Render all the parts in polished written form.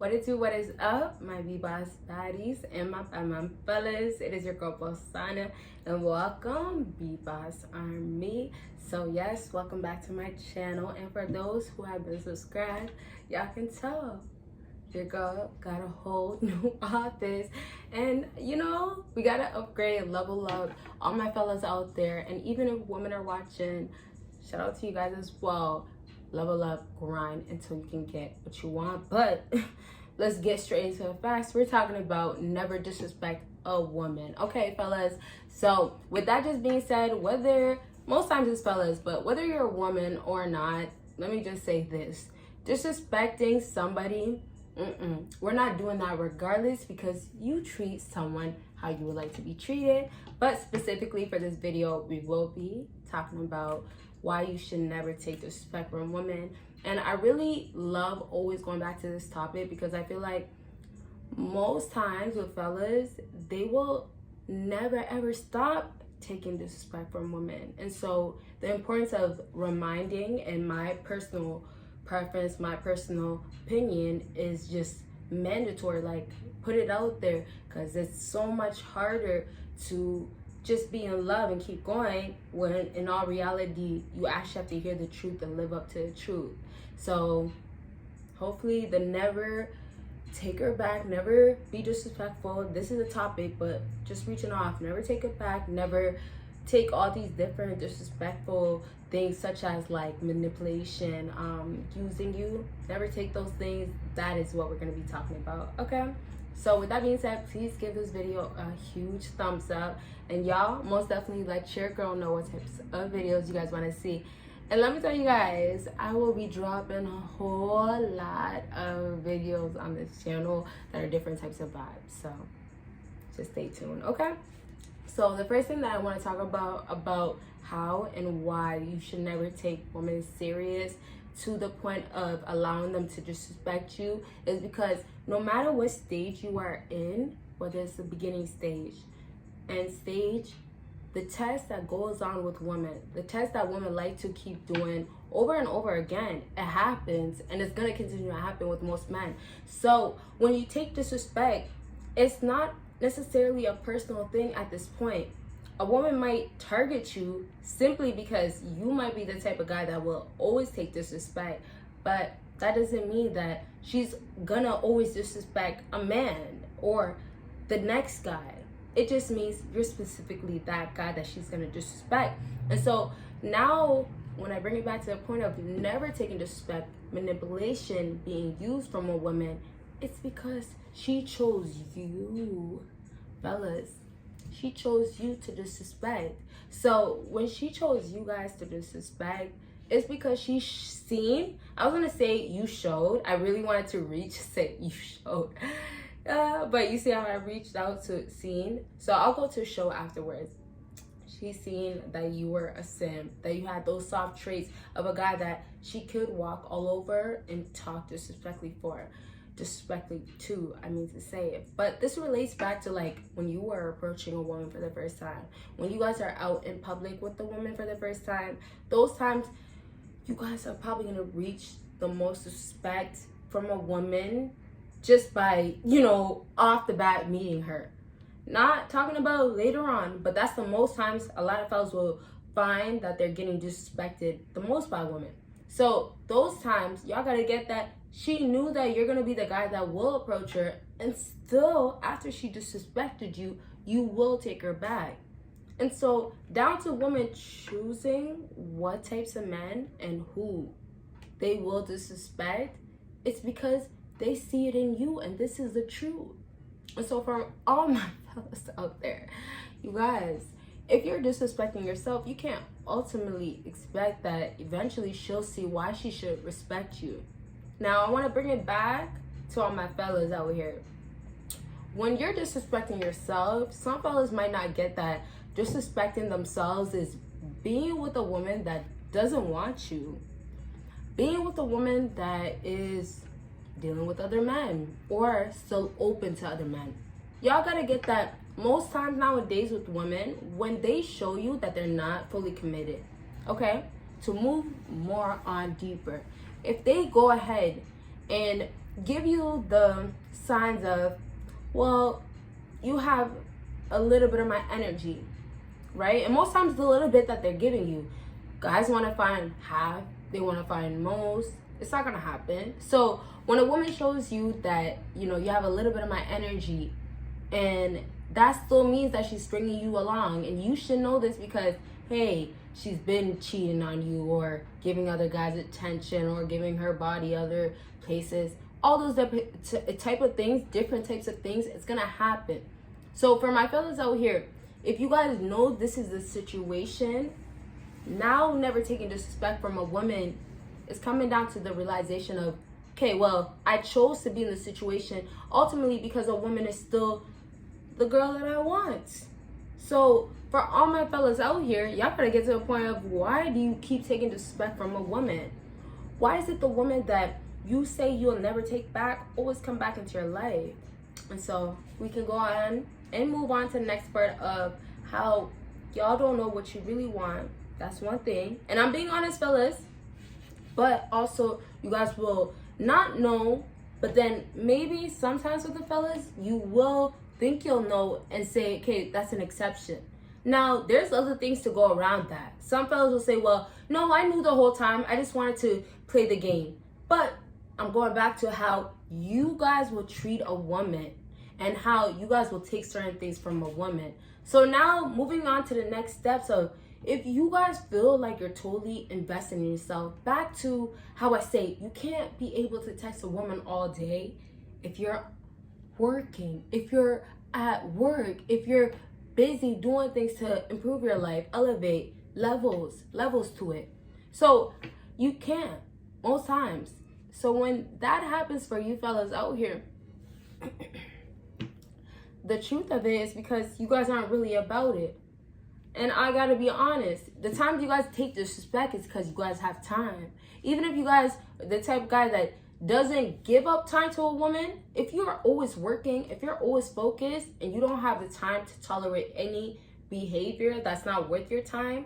What it do, what is up, my BBossBaddies and my fellas? It is your girl Bosana, and welcome BBossArmy. So yes, welcome back to my channel, and for those who have been subscribed, y'all can tell your girl got a whole new office, and you know, we gotta upgrade, level up. All my fellas out there, and even if women are watching, shout out to you guys as well. Level up, grind until you can get what you want. But let's get straight into it fast. We're talking about never disrespect a woman. Okay, fellas. So with that just being said, whether most times it's fellas, but whether you're a woman or not, let me just say this: disrespecting somebody, we're not doing that regardless, because you treat someone how you would like to be treated. But specifically for this video, we will be talking about why you should never take disrespect from women. And I really love always going back to this topic, because I feel like most times with fellas, they will never ever stop taking disrespect from women. And so the importance of reminding, and my personal preference, my personal opinion, is just mandatory. Like, put it out there, because it's so much harder to just be in love and keep going when in all reality you actually have to hear the truth and live up to the truth. So hopefully the never take her back, never be disrespectful. This is a topic, but just reaching off, never take it back, never take all these different disrespectful things such as like manipulation, using you. Never take those things. That is what we're going to be talking about. Okay, so with that being said, please give this video a huge thumbs up, and y'all most definitely let your girl know what types of videos you guys want to see. And let me tell you guys, I will be dropping a whole lot of videos on this channel that are different types of vibes, so just stay tuned. Okay, so the first thing that I want to talk about how and why you should never take women serious to the point of allowing them to disrespect you is because no matter what stage you are in, whether it's the beginning stage, end stage, the test that goes on with women, the test that women like to keep doing over and over again, it happens, and it's going to continue to happen with most men. So when you take disrespect, it's not necessarily a personal thing at this point. A woman might target you simply because you might be the type of guy that will always take disrespect, but that doesn't mean that she's gonna always disrespect a man or the next guy. It just means you're specifically that guy that she's gonna disrespect. And so now when I bring it back to the point of never taking disrespect, manipulation being used from a woman, it's because she chose you, fellas. She chose you to disrespect. So when she chose you guys to disrespect, it's because she seen, I was gonna say you showed, I really wanted to say you showed, but you see how I reached out to seen. So I'll go to show afterwards. She seen that you were a simp, that you had those soft traits of a guy that she could walk all over and talk disrespectfully to, I mean to say it. But this relates back to like when you were approaching a woman for the first time, when you guys are out in public with the woman for the first time. Those times you guys are probably gonna reach the most respect from a woman just by, you know, off the bat meeting her. Not talking about later on, but that's the most times a lot of fellas will find that they're getting disrespected the most by women. So those times, y'all gotta get that she knew that you're gonna be the guy that will approach her, and still after she disrespected you, you will take her back. And so down to women choosing what types of men and who they will disrespect, it's because they see it in you, and this is the truth. And so for all my fellas out there, you guys, if you're disrespecting yourself, you can't ultimately expect that eventually she'll see why she should respect you. Now, I want to bring it back to all my fellas out here. When you're disrespecting yourself, some fellas might not get that disrespecting themselves is being with a woman that doesn't want you, being with a woman that is dealing with other men or still open to other men. Y'all gotta get that most times nowadays with women, when they show you that they're not fully committed, okay, to move more on deeper, if they go ahead and give you the signs of, well, you have a little bit of my energy, right? And most times the little bit that they're giving you, guys want to find half, they want to find most. It's not going to happen. So when a woman shows you that, you know, you have a little bit of my energy, and that still means that she's stringing you along, and you should know this because, hey, she's been cheating on you or giving other guys attention or giving her body other places. All those type of things, different types of things, it's going to happen. So for my fellas out here, if you guys know this is the situation, now never taking disrespect from a woman is coming down to the realization of, okay, well, I chose to be in the situation ultimately because a woman is still the girl that I want. So for all my fellas out here, y'all gotta get to the point of, why do you keep taking disrespect from a woman? Why is it the woman that you say you'll never take back always come back into your life? And so we can go on and move on to the next part of how y'all don't know what you really want. That's one thing. And I'm being honest, fellas. But also, you guys will not know. But then maybe sometimes with the fellas, you will think you'll know and say, okay, that's an exception. Now, there's other things to go around that. Some fellas will say, well, no, I knew the whole time. I just wanted to play the game. But I'm going back to how you guys will treat a woman and how you guys will take certain things from a woman. So now moving on to the next steps of, if you guys feel like you're totally investing in yourself, back to how I say, you can't be able to text a woman all day if you're working, if you're at work, if you're busy doing things to improve your life, elevate levels to it. So you can't most times. So when that happens for you fellas out here, the truth of it is because you guys aren't really about it. And I gotta be honest, the times you guys take disrespect is because you guys have time. Even if you guys, the type of guy that doesn't give up time to a woman, if you're always working, if you're always focused, and you don't have the time to tolerate any behavior that's not worth your time,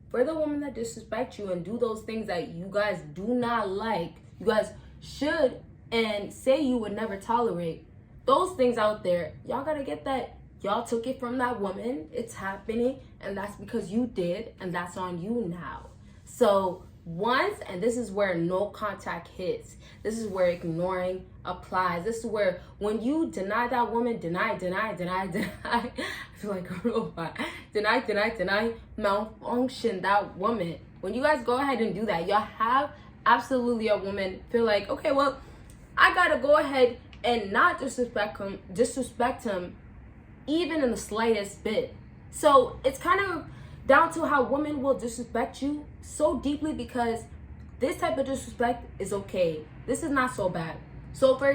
for the woman that disrespect you and do those things that you guys do not like, you guys should and say you would never tolerate, those things out there, y'all gotta get that. Y'all took it from that woman. It's happening, and that's because you did, and that's on you now. So once, and this is where no contact hits. This is where ignoring applies. This is where when you deny that woman, deny, I feel like a robot. Deny, malfunction that woman. When you guys go ahead and do that, y'all have absolutely a woman feel like, okay, well, I gotta go ahead and not disrespect him even in the slightest bit. So it's kind of down to how women will disrespect you so deeply, because this type of disrespect is okay. This is not so bad. So for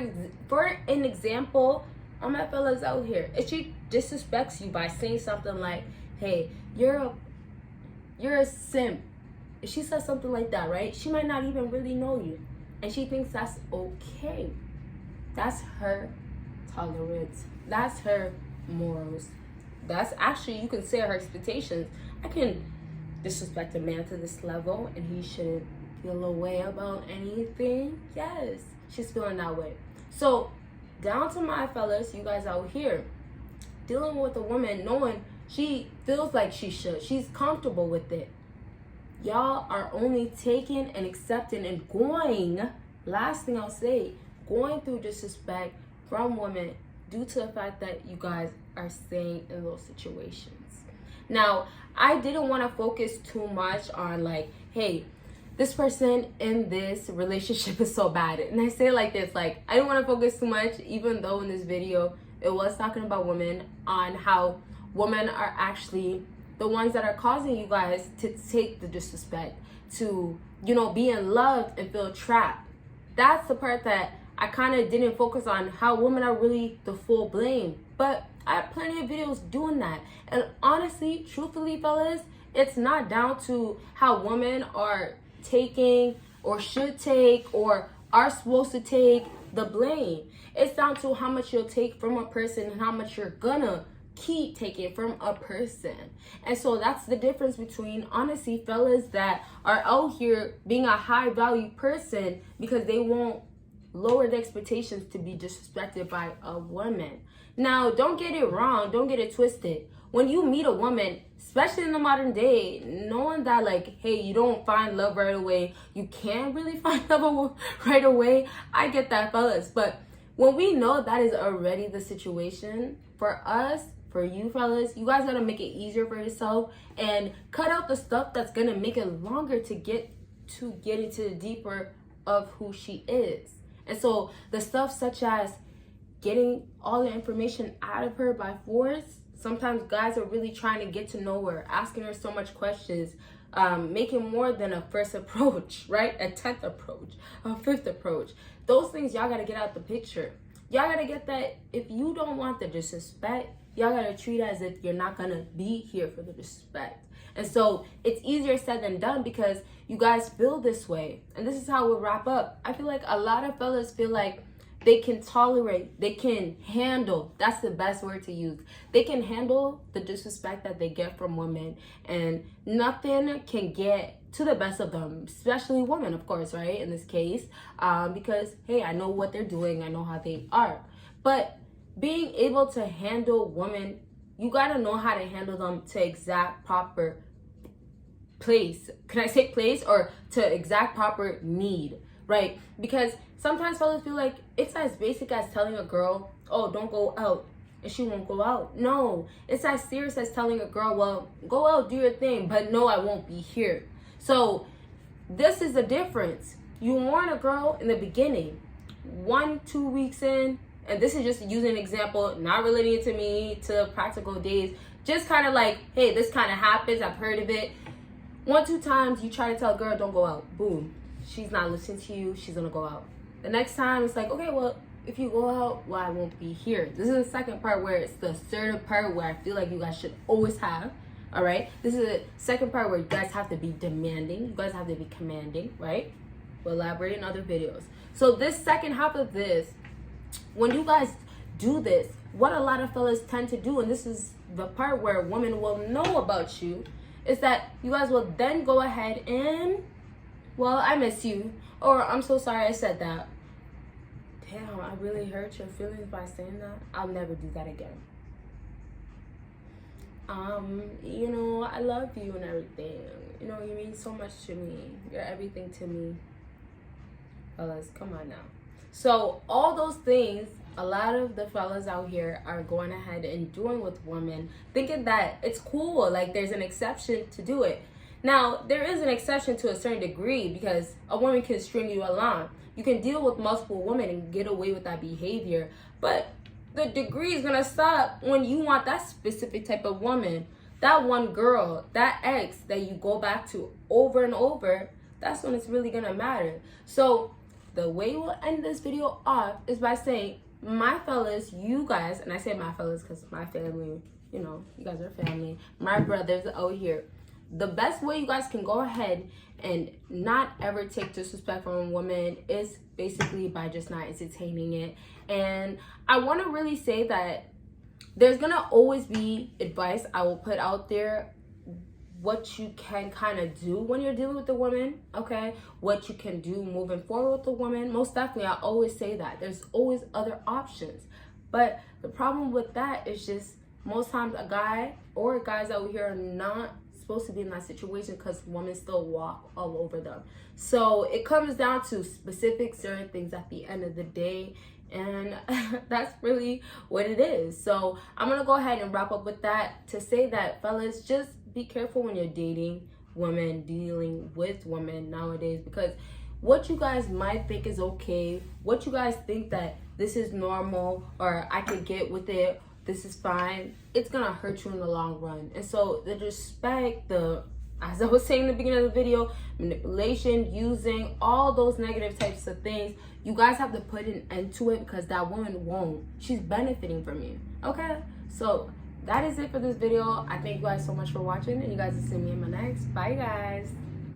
an example, all my fellas out here, if she disrespects you by saying something like, hey, you're a simp. If she says something like that, right? She might not even really know you, and she thinks that's okay. That's her tolerance. That's her morals. That's actually, you can say her expectations. I can disrespect a man to this level and he shouldn't feel a way about anything. Yes, she's feeling that way. So down to my fellas, you guys out here, dealing with a woman knowing she feels like she should, she's comfortable with it. Y'all are only taking and accepting and going, last thing I'll say, going through disrespect from women due to the fact that you guys are staying in those situations. Now, I didn't want to focus too much on like, hey, this person in this relationship is so bad. And I say it like this, like, I didn't want to focus too much, even though in this video, it was talking about women, on how women are actually the ones that are causing you guys to take the disrespect, to, you know, be in love and feel trapped. That's the part that I kind of didn't focus on, how women are really the full blame. But I have plenty of videos doing that. And honestly, truthfully, fellas, it's not down to how women are taking or should take or are supposed to take the blame. It's down to how much you'll take from a person and how much you're gonna keep taking from a person. And so that's the difference between, honestly, fellas that are out here being a high value person because they won't lower the expectations to be disrespected by a woman. Now, don't get it wrong, don't get it twisted. When you meet a woman, especially in the modern day, knowing that like, hey, you don't find love right away, you can't really find love right away, I get that, fellas. But when we know that is already the situation, for us, for you fellas, you guys gotta make it easier for yourself and cut out the stuff that's gonna make it longer to get into the deeper of who she is. And so the stuff such as getting all the information out of her by force, sometimes guys are really trying to get to know her, asking her so much questions, making more than a first approach, right? A 10th approach, a 5th approach. Those things y'all gotta get out the picture. Y'all gotta get that if you don't want the disrespect, y'all gotta treat it as if you're not gonna be here for the disrespect. And so it's easier said than done because you guys feel this way. And this is how we'll wrap up. I feel like a lot of fellas feel like they can tolerate, they can handle, that's the best word to use. They can handle the disrespect that they get from women, and nothing can get to the best of them, especially women, of course, right? In this case, because, hey, I know what they're doing, I know how they are. But being able to handle women, you gotta know how to handle them to exact proper place. Can I say place? Or to exact proper need, right? Because sometimes fellas feel like it's as basic as telling a girl, oh, don't go out, and she won't go out. No, it's as serious as telling a girl, well, go out, do your thing, but no, I won't be here. So this is the difference. You warn a girl in the beginning, 1-2 weeks in, and this is just using an example, not relating it to me, to practical days, just kind of like, hey, this kind of happens, I've heard of it. 1-2 times you try to tell a girl, don't go out, boom, she's not listening to you, she's gonna go out. The next time it's like, okay, well, if you go out, well, I won't be here. This is the second part where it's the assertive part where I feel like you guys should always have. All right, this is the second part where you guys have to be demanding, you guys have to be commanding, right? We'll elaborate in other videos. So this second half of this, when you guys do this, what a lot of fellas tend to do, and this is the part where women will know about you, is that you guys will then go ahead and, well, I miss you, or I'm so sorry I said that. Damn, I really hurt your feelings by saying that. I'll never do that again. You know, I love you and everything. You know, you mean so much to me. You're everything to me. Fellas, come on now. So all those things, a lot of the fellas out here are going ahead and doing with women, thinking that it's cool, like there's an exception to do it. Now, there is an exception to a certain degree because a woman can string you along. You can deal with multiple women and get away with that behavior, but the degree is gonna stop when you want that specific type of woman, that one girl, that ex that you go back to over and over. That's when it's really gonna matter. So the way we'll end this video off is by saying, my fellas, you guys, and I say my fellas because my family, you know, you guys are family, my brothers out here, the best way you guys can go ahead and not ever take disrespect from a woman is basically by just not entertaining it. And I want to really say that there's gonna always be advice I will put out there, what you can kind of do when you're dealing with a woman, okay? What you can do moving forward with a woman. Most definitely, I always say that. There's always other options. But the problem with that is just most times a guy or guys out here are not supposed to be in that situation because women still walk all over them. So it comes down to specific certain things at the end of the day, and that's really what it is. So I'm gonna go ahead and wrap up with that to say that, fellas, just be careful when you're dating women, dealing with women nowadays, because what you guys might think is okay, what you guys think that this is normal or I could get with it, this is fine, it's gonna hurt you in the long run. And so the respect, as I was saying in the beginning of the video, manipulation, using, all those negative types of things, you guys have to put an end to it because that woman won't. She's benefiting from you, okay? So that is it for this video. I thank you guys so much for watching, and you guys will see me in my next. Bye, guys.